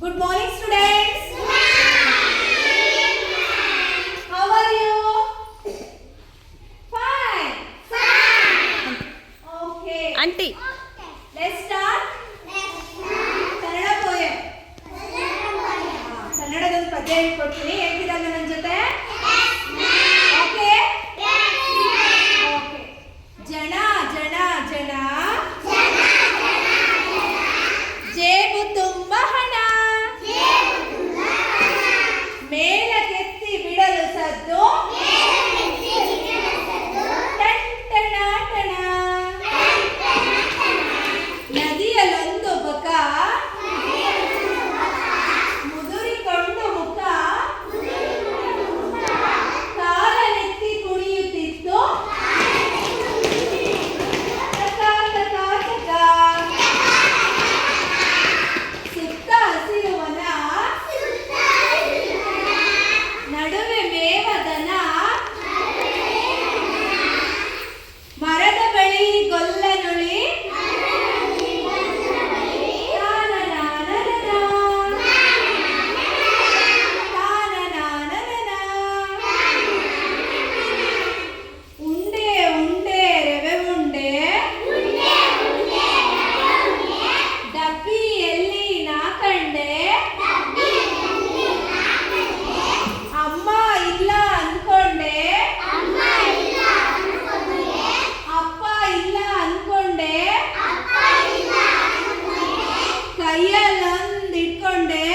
Good morning, students. How are you? Fine. Okay. Auntie. Let's start. Kannada poem. ಕನ್ನಡದಲ್ಲಿ ಪದ್ಯ ಹೇಳ್ಕೊಡ್ತೀನಿ. ಹೇಳ್ತೀರಾ ನನ್ನ ಜೊತೆ? ಓಕೆ? ಓಕೆ. ಜನ ಜನ ಜನ ಜೇಬು ತುಂಬ ಹಣ ಮೇಲಕ್ಕೆತ್ತಿ ಬಿಡಲು ಸದ್ದು ಟಣ ಟಣ ನದಿಯಲ್ಲೊಂದು ಬಕ ಮುದುರಿಕೊಂಡು ಮುಖ ಕಾಲನೆತ್ತಿ ಕುಣಿಯುತ್ತಿತ್ತು ತಕ ತಕ ತಕ ಸುತ್ತ ಹಸಿರುವನ ನಡುವೆ ಮೇವದನ ಮರದ ಬಳಿ ಗೊಲ್ಲನುಳಿ ಉಂಡೆ ಉಂಡೆ ರವೆ ಉಂಡೆ ಡಬ್ಬಿಯಲ್ಲಿ ನಾ ಕಂಡೆ ಅಮ್ಮ ಇಲ್ಲ ಅನ್ಕೊಂಡೆ ಅಪ್ಪ ಇಲ್ಲ ಅನ್ಕೊಂಡೆ ಕೈಯಲ್ಲೊಂದು ಇಟ್ಕೊಂಡೆ